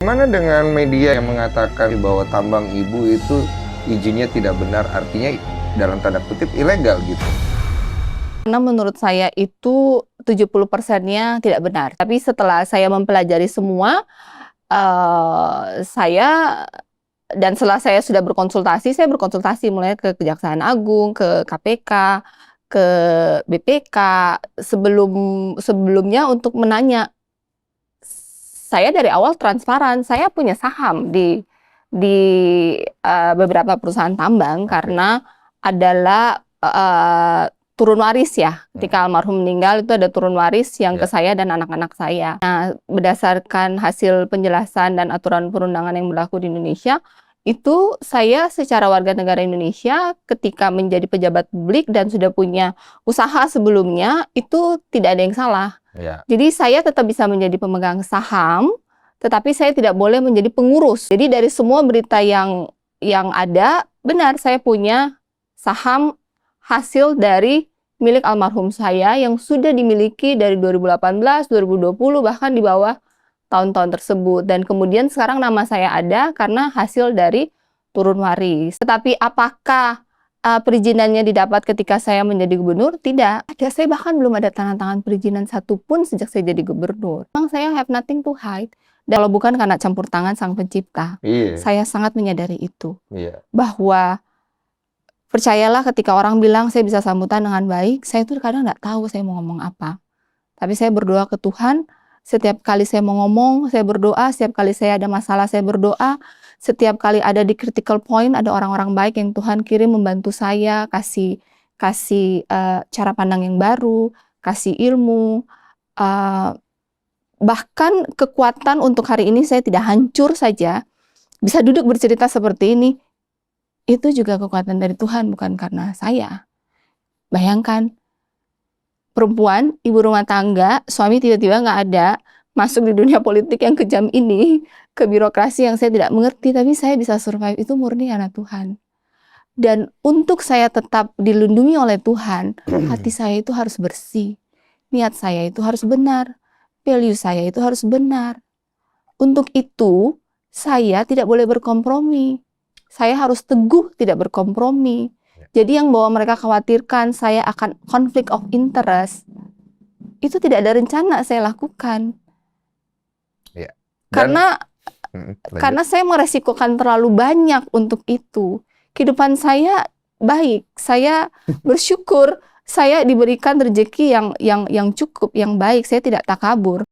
Mana dengan media yang mengatakan bahwa tambang ibu itu izinnya tidak benar, artinya dalam tanda kutip ilegal gitu? Karena menurut saya itu 70%-nya tidak benar. Tapi setelah saya mempelajari semua, setelah saya sudah berkonsultasi, saya berkonsultasi mulai ke Kejaksaan Agung, ke KPK, ke BPK, sebelumnya untuk menanya. Saya dari awal transparan, saya punya saham di beberapa perusahaan tambang karena adalah turun waris ya. Ketika almarhum meninggal itu ada turun waris yang ke saya dan anak-anak saya. Nah, berdasarkan hasil penjelasan dan aturan perundangan yang berlaku di Indonesia, itu saya secara warga negara Indonesia ketika menjadi pejabat publik dan sudah punya usaha sebelumnya, itu tidak ada yang salah. Ya. Jadi saya tetap bisa menjadi pemegang saham, tetapi saya tidak boleh menjadi pengurus. Jadi dari semua berita yang ada, benar saya punya saham hasil dari milik almarhum saya yang sudah dimiliki dari 2018, 2020, bahkan di bawah tahun-tahun tersebut. Dan kemudian sekarang nama saya ada karena hasil dari turun waris. Tetapi apakah perizinannya didapat ketika saya menjadi gubernur? Tidak. Saya bahkan belum ada tanda tangan perizinan satupun sejak saya jadi gubernur. Memang saya have nothing to hide. Dan kalau bukan karena campur tangan Sang Pencipta, saya sangat menyadari itu. Bahwa percayalah ketika orang bilang saya bisa sambutan dengan baik, saya tuh kadang nggak tahu saya mau ngomong apa. Tapi saya berdoa ke Tuhan, setiap kali saya mau ngomong, saya berdoa, setiap kali saya ada masalah, saya berdoa. Setiap kali ada di critical point, ada orang-orang baik yang Tuhan kirim membantu saya, kasih cara pandang yang baru, kasih ilmu, bahkan kekuatan untuk hari ini saya tidak hancur saja, bisa duduk bercerita seperti ini, itu juga kekuatan dari Tuhan, bukan karena saya. Bayangkan, perempuan, ibu rumah tangga, suami tiba-tiba nggak ada, masuk di dunia politik yang kejam ini, ke birokrasi yang saya tidak mengerti, tapi saya bisa survive, itu murni karena Tuhan. Dan untuk saya tetap dilindungi oleh Tuhan, hati saya itu harus bersih, niat saya itu harus benar, value saya itu harus benar. Untuk itu, saya tidak boleh berkompromi. Saya harus teguh tidak berkompromi. Jadi yang bahwa mereka khawatirkan saya akan conflict of interest, itu tidak ada rencana saya lakukan. Ya. Karena saya meresikokan terlalu banyak untuk itu. Kehidupan saya baik, saya bersyukur, saya diberikan rezeki yang cukup, yang baik, saya tidak takabur.